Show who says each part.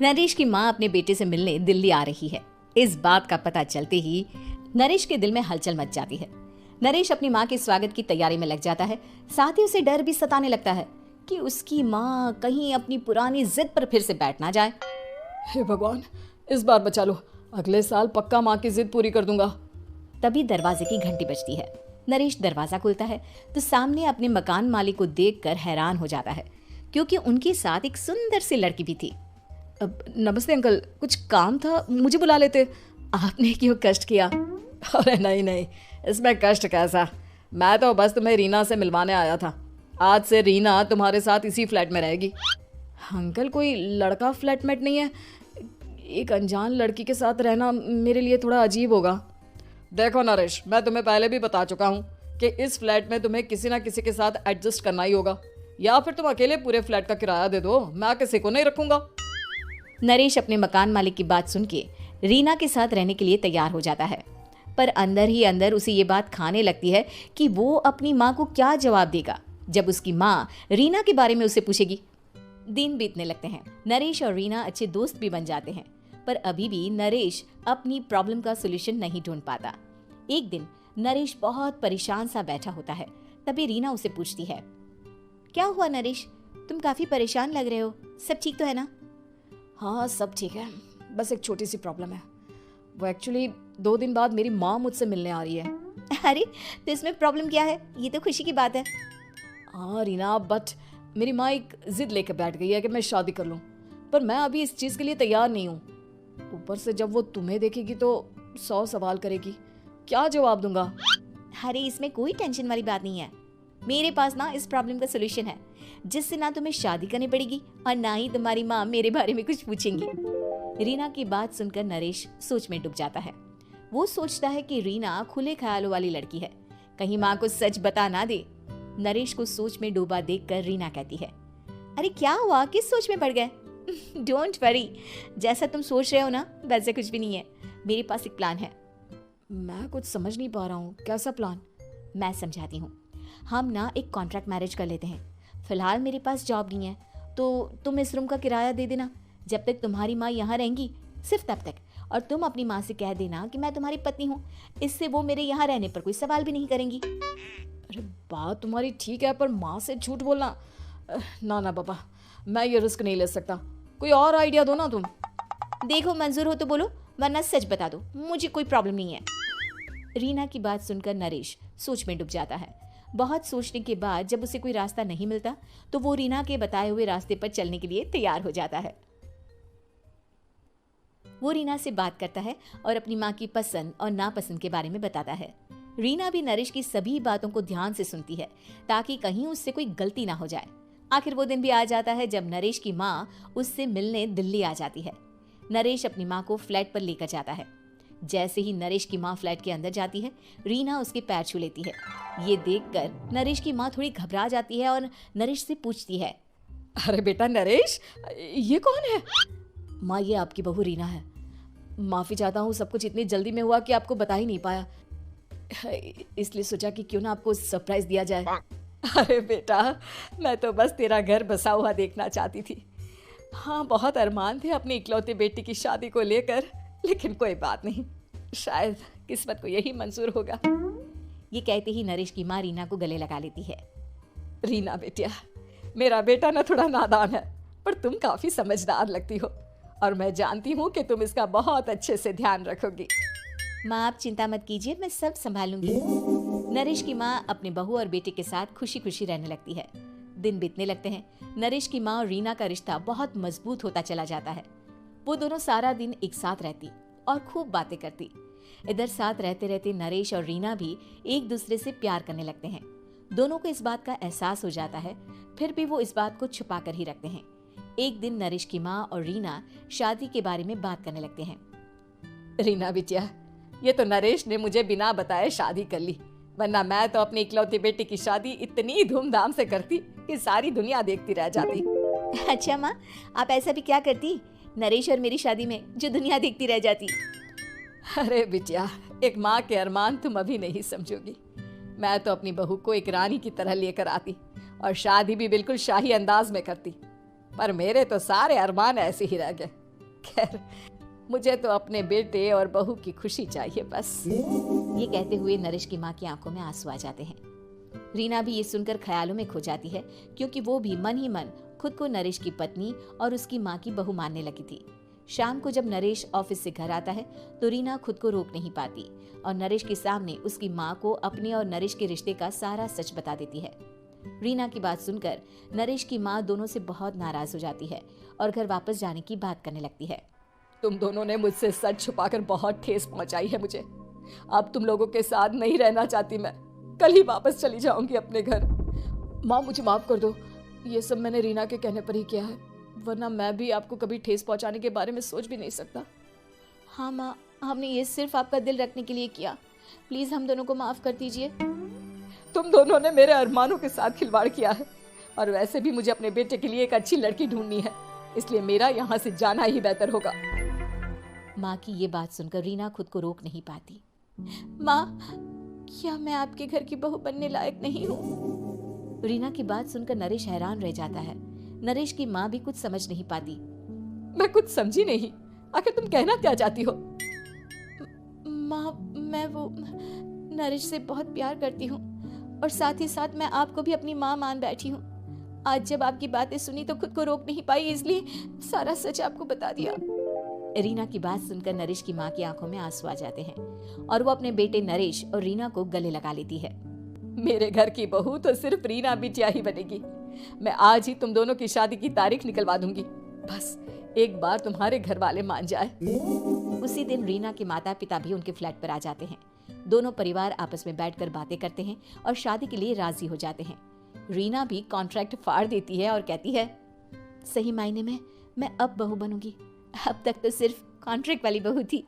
Speaker 1: नरेश की माँ अपने बेटे से मिलने दिल्ली आ रही है। इस बात का पता चलते ही नरेश के दिल में हलचल मच जाती है। नरेश अपनी माँ के स्वागत की तैयारी में लग जाता है। साथ ही उसे डर भी सताने लगता है कि उसकी माँ कहीं अपनी पुरानी जिद पर फिर से बैठ ना जाए।
Speaker 2: हे भगवान, इस बार बचा लो, अगले साल पक्का माँ की जिद पूरी कर दूंगा।
Speaker 1: तभी दरवाजे की घंटी बजती है। नरेश दरवाजा खोलता है तो सामने अपने मकान मालिक को देखकर हैरान हो जाता है, क्योंकि उनके साथ एक सुंदर सी लड़की भी थी।
Speaker 2: नमस्ते अंकल, कुछ काम था, मुझे बुला लेते। आपने क्यों कष्ट किया? अरे नहीं नहीं, इसमें कष्ट कैसा, मैं तो बस तुम्हें रीना से मिलवाने आया था। आज से रीना तुम्हारे साथ इसी फ्लैट में रहेगी। अंकल, कोई लड़का फ्लैटमेट नहीं है? एक अनजान लड़की के साथ रहना मेरे लिए थोड़ा अजीब होगा। देखो नरेश, मैं तुम्हें पहले भी बता चुका हूँ कि इस फ्लैट में तुम्हें किसी ना किसी के साथ एडजस्ट करना ही होगा, या फिर तुम अकेले पूरे फ्लैट का किराया दे दो, मैं किसी को नहीं रखूंगा।
Speaker 1: नरेश अपने मकान मालिक की बात सुन के रीना के साथ रहने के लिए तैयार हो जाता है, पर अंदर ही अंदर उसे ये बात खाने लगती है कि वो अपनी माँ को क्या जवाब देगा जब उसकी माँ रीना के बारे में उसे पूछेगी। दिन बीतने लगते हैं। नरेश और रीना अच्छे दोस्त भी बन जाते हैं, पर अभी भी नरेश अपनी प्रॉब्लम का सोल्यूशन नहीं ढूंढ पाता। एक दिन नरेश बहुत परेशान सा बैठा होता है। तभी रीना उसे पूछती है, क्या हुआ नरेश, तुम काफी परेशान लग रहे हो, सब ठीक तो है ना?
Speaker 2: हाँ सब ठीक है, बस एक छोटी सी प्रॉब्लम है। वो एक्चुअली 2 दिन बाद मेरी माँ मुझसे मिलने आ रही है।
Speaker 1: अरे तो इसमें प्रॉब्लम क्या है, ये तो खुशी की बात है।
Speaker 2: हाँ रीना, बट मेरी माँ एक जिद लेकर बैठ गई है कि मैं शादी कर लूँ, पर मैं अभी इस चीज़ के लिए तैयार नहीं हूँ। ऊपर से जब वो तुम्हें देखेगी तो 100 सवाल करेगी, क्या जवाब दूंगा?
Speaker 1: अरे इसमें कोई टेंशन वाली बात नहीं है। मेरे पास ना इस प्रॉब्लम का सोल्यूशन है, जिससे ना तुम्हें शादी करनी पड़ेगी और ना ही तुम्हारी माँ मेरे बारे में कुछ पूछेंगी। रीना की बात सुनकर नरेश सोच में डूब जाता है। वो सोचता है कि रीना खुले ख्यालों वाली लड़की है, कहीं माँ को सच बता ना दे। नरेश को सोच में डूबा देखकर रीना कहती है, अरे क्या हुआ, किस सोच में पड़ गए? डोंट वरी, जैसा तुम सोच रहे हो ना वैसे कुछ भी नहीं है। मेरे पास एक प्लान है।
Speaker 2: मैं कुछ समझ नहीं पा रहा हूँ, कैसा प्लान?
Speaker 1: मैं समझाती हूँ। हम ना एक कॉन्ट्रैक्ट मैरिज कर लेते हैं। फिलहाल मेरे पास जॉब नहीं है, तो तुम इस रूम का किराया दे देना जब तक तुम्हारी माँ यहाँ रहेंगी, सिर्फ तब तक। और तुम अपनी माँ से कह देना कि मैं तुम्हारी पत्नी हूँ, इससे वो मेरे यहाँ रहने पर कोई सवाल भी नहीं करेंगी।
Speaker 2: अरे बात तुम्हारी ठीक है, पर माँ से झूठ बोलना, ना ना पापा, मैं ये रिस्क नहीं ले सकता। कोई और आइडिया दो ना तुम।
Speaker 1: देखो मंजूर हो तो बोलो, वरना सच बता दो, मुझे कोई प्रॉब्लम नहीं है। रीना की बात सुनकर नरेश सोच में डूब जाता है। बहुत सोचने के बाद जब उसे कोई रास्ता नहीं मिलता तो वो रीना के बताए हुए रास्ते पर चलने के लिए तैयार हो जाता है। वो रीना से बात करता है और अपनी माँ की पसंद और नापसंद के बारे में बताता है। रीना भी नरेश की सभी बातों को ध्यान से सुनती है, ताकि कहीं उससे कोई गलती ना हो जाए। आखिर वो दिन भी आ जाता है जब नरेश की माँ उससे मिलने दिल्ली आ जाती है। नरेश अपनी माँ को फ्लैट पर लेकर जाता है। जैसे ही नरेश की माँ फ्लैट के अंदर जाती है, रीना उसके पैर छू लेती है। ये देखकर नरेश की माँ थोड़ी घबरा जाती है और नरेश से पूछती है,
Speaker 2: अरे बेटा नरेश, ये कौन है? माँ, ये आपकी बहू रीना है। माफ़ी चाहता हूँ, सब कुछ इतनी जल्दी में हुआ कि आपको बता ही नहीं पाया, इसलिए सोचा कि क्यों ना आपको सरप्राइज दिया जाए। अरे बेटा, मैं तो बस तेरा घर बसा हुआ देखना चाहती थी। हाँ, बहुत अरमान थे अपनी इकलौती बेटी की शादी को लेकर, लेकिन कोई बात नहीं, शायद किस्मत को यही मंजूर होगा।
Speaker 1: ये कहते ही नरेश की माँ रीना को गले लगा लेती है।
Speaker 2: रीना बेटिया, मेरा बेटा ना थोड़ा नादान है, पर तुम काफी समझदार लगती हो, और मैं जानती हूँ कि तुम इसका बहुत अच्छे से ध्यान रखोगी।
Speaker 1: माँ आप चिंता मत कीजिए, मैं सब संभालूंगी। नरेश की माँ अपने बहू और बेटे के साथ खुशी खुशी रहने लगती है। दिन बीतने लगते हैं। नरेश की माँ और रीना का रिश्ता बहुत मजबूत होता चला जाता है। वो दोनों सारा दिन एक साथ रहती और खूब बातें करती। इधर साथ रहते रहते नरेश और रीना भी एक दूसरे से प्यार करने लगते हैं। दोनों को इस बात का एहसास हो जाता है, फिर भी वो इस बात को छुपा कर ही रखते हैं। एक दिन नरेश की माँ और रीना शादी के बारे में बात करने लगते हैं।
Speaker 2: रीना बिटिया, ये तो नरेश ने मुझे बिना बताए शादी कर ली, वरना मैं तो अपनी इकलौती बेटी की शादी इतनी धूमधाम से करती कि सारी दुनिया देखती रह जाती।
Speaker 1: अच्छा माँ, आप ऐसा भी क्या करती नरेश और मेरी शादी में जो दुनिया देखती रह जाती?
Speaker 2: अरे बिटिया, एक माँ के अरमान तुम अभी नहीं समझोगी। मैं तो अपनी बहू को एक रानी की तरह लेकर आती और शादी भी बिल्कुल शाही अंदाज में करती। पर मेरे तो सारे अरमान ऐसे ही रह गए। खैर, मुझे तो अपने बेटे और बहू की खुशी चाहिए बस।
Speaker 1: ये कहते हुए नरेश की माँ की आंखों में आंसू आ जाते हैं। रीना भी ये सुनकर ख्यालों में खो जाती है, क्योंकि वो भी मन ही मन खुद को नरेश की पत्नी और उसकी माँ की बहू मानने लगी थी। शाम को जब नरेश ऑफिस से घर आता है तो रीना खुद को रोक नहीं पाती और नरेश के सामने उसकी माँ को अपने और नरेश के रिश्ते का सारा सच बता देती है। रीना की बात सुनकर नरेश की माँ दोनों से बहुत नाराज हो जाती है और घर वापस जाने की बात करने लगती है।
Speaker 2: तुम दोनों ने मुझसे सच छुपाकर बहुत ठेस पहुंचाई है मुझे। अब तुम लोगों के साथ नहीं रहना चाहती मैं। कल ही वापस चली जाऊंगी अपने घर। माँ, मुझे माफ कर दो। ये सब मैंने रीना के कहने पर ही किया है, वरना मैं भी आपको कभी ठेस पहुंचाने के बारे में सोच भी नहीं सकता।
Speaker 1: हाँ माँ, हमने ये सिर्फ आपका दिल रखने के लिए किया। प्लीज हम दोनों को माफ कर दीजिए।
Speaker 2: तुम दोनों ने मेरे अरमानों के साथ खिलवाड़ किया है, और वैसे भी मुझे अपने बेटे के लिए एक अच्छी लड़की ढूंढनी है, इसलिए मेरा यहाँ से जाना ही बेहतर होगा।
Speaker 1: माँ की ये बात सुनकर रीना खुद को रोक नहीं पाती। माँ, क्या मैं आपके घर की बहू बनने लायक नहीं हूँ? रीना की बात सुनकर नरेश हैरान रह जाता है। नरेश की माँ भी कुछ समझ नहीं पाती।
Speaker 2: मैं कुछ समझी नहीं, आखिर तुम कहना क्या चाहती हो?
Speaker 1: माँ, मैं वो नरेश से बहुत प्यार करती हूँ और साथ ही साथ मैं आपको भी अपनी माँ मान बैठी हूँ। आज जब आपकी बातें सुनी तो खुद को रोक नहीं पाई, इसलिए सारा सच आपको बता दिया। रीना की बात सुनकर नरेश की माँ की आंखों में आंसू आ जाते हैं और वो अपने बेटे नरेश और रीना को गले लगा लेती है।
Speaker 2: मेरे घर की बहू तो सिर्फ रीना बिटिया ही बनेगी। मैं आज ही तुम दोनों की शादी की तारीख निकलवा दूंगी, बस एक बार तुम्हारे घर वाले मान जाए।
Speaker 1: उसी दिन रीना के माता पिता भी उनके फ्लैट पर आ जाते हैं। दोनों परिवार आपस में बैठकर बातें करते हैं और शादी के लिए राजी हो जाते हैं। रीना भी कॉन्ट्रैक्ट फाड़ देती है और कहती है, सही मायने में मैं अब बहू बनूंगी। अब तक तो सिर्फ कॉन्ट्रैक्ट वाली बहू थी।